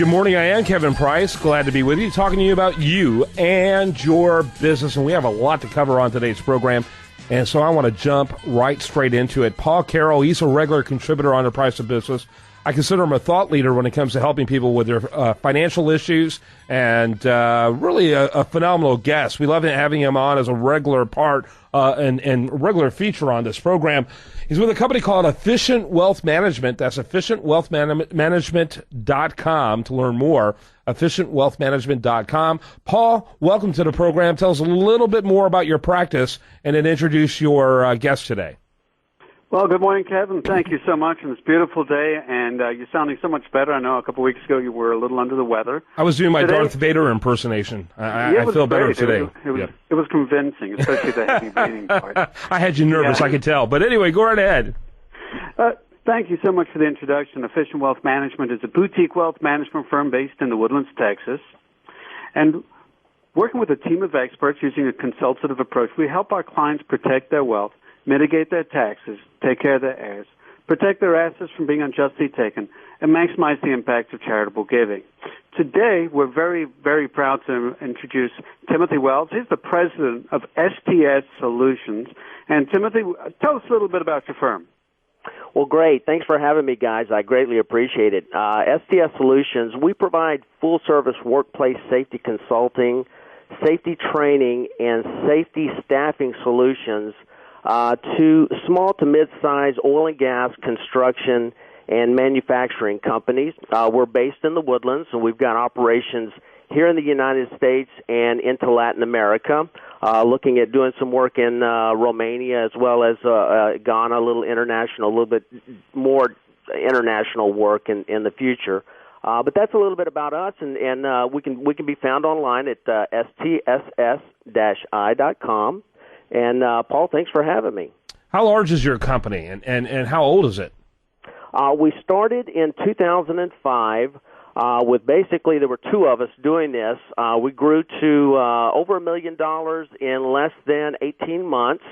Good morning, I am Kevin Price. Glad to be with you, talking to you about you and your business. And we have a lot to cover on today's program. And so I want to jump right straight into it. Paul Carroll, he's a regular contributor on The Price of Business. I consider him a thought leader when it comes to helping people with their financial issues, and really a phenomenal guest. We love having him on as a regular part and regular feature on this program. He's with a company called Efficient Wealth Management. That's efficientwealthmanagement.com to learn more. efficientwealthmanagement.com. Paul, welcome to the program. Tell us a little bit more about your practice and then introduce your guest today. Well, good morning, Kevin. Thank you so much on this beautiful day, and you're sounding so much better. I know a couple of weeks ago you were a little under the weather. I was doing my Darth Vader impersonation. I feel better today. It was convincing, especially the heavy breathing part. I had you nervous, yeah. I could tell. But anyway, go right ahead. Thank you so much for the introduction. Efficient Wealth Management is a boutique wealth management firm based in the Woodlands, Texas. And working with a team of experts using a consultative approach, we help our clients protect their wealth, mitigate their taxes, take care of their heirs, protect their assets from being unjustly taken, and maximize the impact of charitable giving. Today, we're very, very proud to introduce Timothy Wells. He's the president of STS Solutions. And Timothy, tell us a little bit about your firm. Well, great. Thanks for having me, guys. I greatly appreciate it. STS Solutions, we provide full-service workplace safety consulting, safety training, and safety staffing solutions to small to mid-size oil and gas, construction, and manufacturing companies. We're based in the Woodlands, and we've got operations here in the United States and into Latin America, looking at doing some work in Romania as well as Ghana, a little international, a little bit more international work in the future. But that's a little bit about us, and we can be found online at stss-i.com. And, Paul, thanks for having me. How large is your company, and how old is it? We started in 2005 with basically there were two of us doing this. We grew to over $1 million in less than 18 months.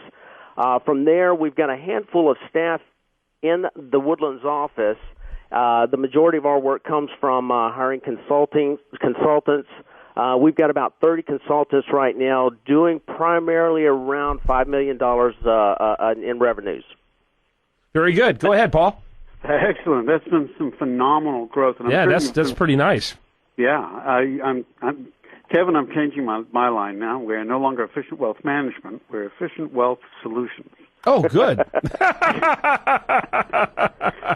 From there, we've got a handful of staff in the Woodlands office. The majority of our work comes from hiring consultants. We've got about 30 consultants right now doing primarily around $5 million in revenues. Very good. Go ahead, Paul. Excellent. That's been some phenomenal growth. And that's pretty nice. Yeah. Kevin, I'm changing my line now. We're no longer Efficient Wealth Management. We're Efficient Wealth Solutions. Oh, good.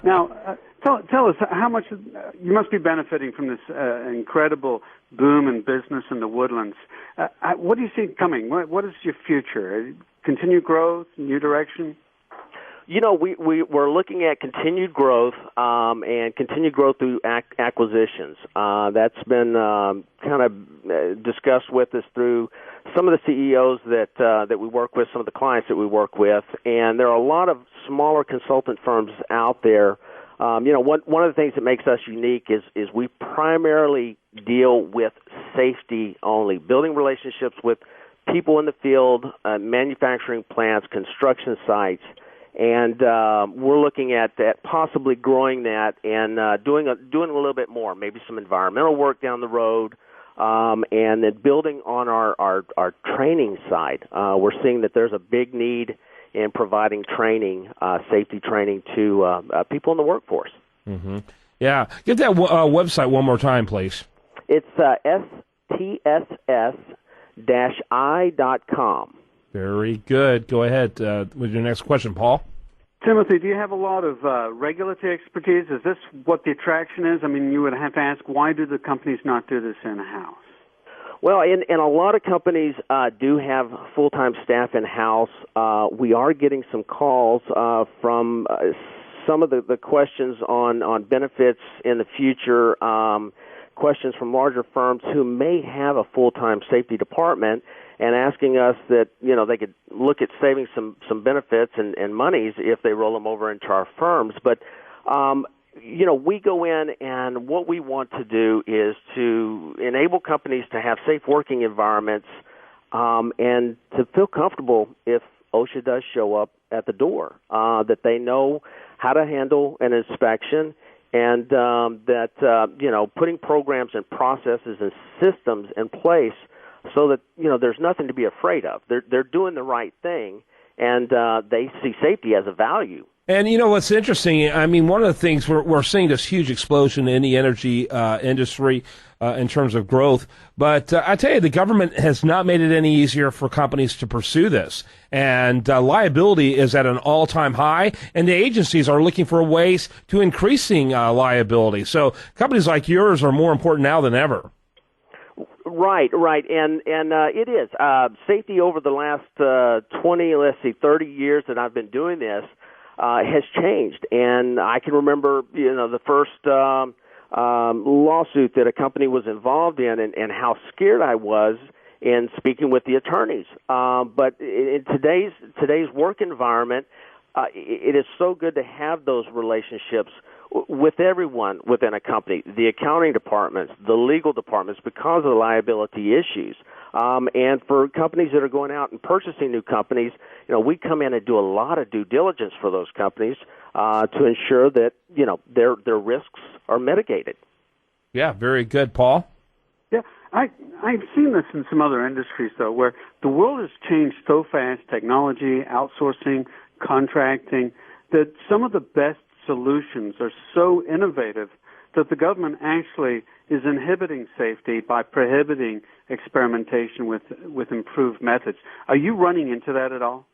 Now, tell us how much you must be benefiting from this incredible boom in business in the Woodlands. What do you see coming? What is your future? Continued growth, new direction? You know, we're looking at continued growth and continued growth through acquisitions. That's been kind of discussed with us through some of the CEOs that we work with, some of the clients that we work with, and there are a lot of smaller consultant firms out there. One of the things that makes us unique is we primarily deal with safety only, building relationships with people in the field, manufacturing plants, construction sites, and we're looking at possibly growing that and doing a little bit more, maybe some environmental work down the road, and then building on our training side. We're seeing that there's a big need in providing training, safety training to people in the workforce. Mm-hmm. Yeah. Get that website one more time, please. It's stss-i.com. Very good. Go ahead with your next question, Paul. Timothy, do you have a lot of regulatory expertise? Is this what the attraction is? I mean, you would have to ask, why do the companies not do this in-house? Well, and a lot of companies do have full-time staff in-house. We are getting some calls from some of the questions on benefits in the future, questions from larger firms who may have a full-time safety department and asking us that, they could look at saving some benefits and monies if they roll them over into our firms. But we go in, and what we want to do is to enable companies to have safe working environments and to feel comfortable if OSHA does show up at the door, that they know how to handle an inspection and putting programs and processes and systems in place so that there's nothing to be afraid of. They're doing the right thing, and they see safety as a value. And what's interesting, I mean, one of the things we're seeing this huge explosion in the energy industry in terms of growth. But I tell you, the government has not made it any easier for companies to pursue this. And liability is at an all-time high, and the agencies are looking for ways to increasing liability. So companies like yours are more important now than ever. Right, and it is. Safety over the last 30 years that I've been doing this has changed. And I can remember, the first lawsuit that a company was involved in and how scared I was in speaking with the attorneys. But in today's work environment, it is so good to have those relationships with everyone within a company, the accounting departments, the legal departments, because of the liability issues. And for companies that are going out and purchasing new companies, we come in and do a lot of due diligence for those companies to ensure that, their risks are mitigated. Yeah, very good. Paul? Yeah, I've seen this in some other industries, though, where the world has changed so fast, technology, outsourcing, contracting, that some of the best solutions are so innovative that the government actually is inhibiting safety by prohibiting experimentation with improved methods. Are you running into that at all?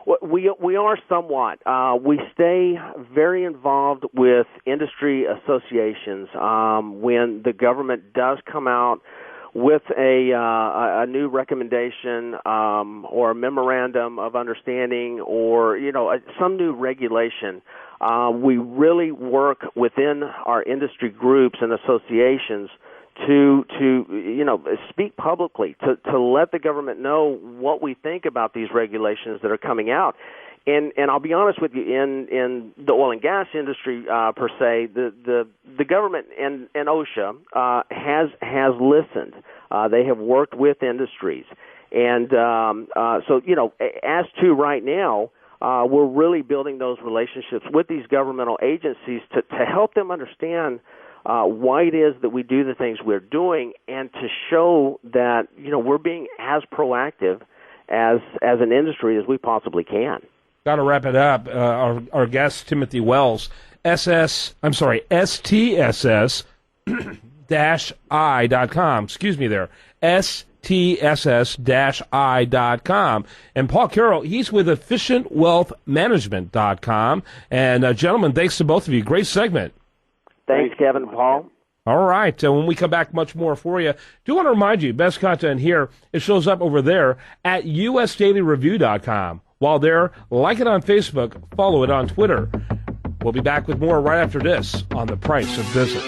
Well, we are somewhat. We stay very involved with industry associations when the government does come out with a new recommendation or a memorandum of understanding or some new regulation. We really work within our industry groups and associations to speak publicly, to let the government know what we think about these regulations that are coming out. And I'll be honest with you, in the oil and gas industry per se, the government and OSHA has listened. They have worked with industries, and so as to right now, we're really building those relationships with these governmental agencies to help them understand why it is that we do the things we're doing, and to show that we're being as proactive as an industry as we possibly can. Got to wrap it up. Our guest, Timothy Wells, STSS-I.com. Excuse me there. STSS-I.com. And Paul Carroll, he's with EfficientWealthManagement.com. And gentlemen, thanks to both of you. Great segment. Thanks, Kevin and Paul. All right. When we come back, much more for you. Do want to remind you, best content here, it shows up over there at USDailyReview.com. While there, like it on Facebook, follow it on Twitter. We'll be back with more right after this on The Price of Business.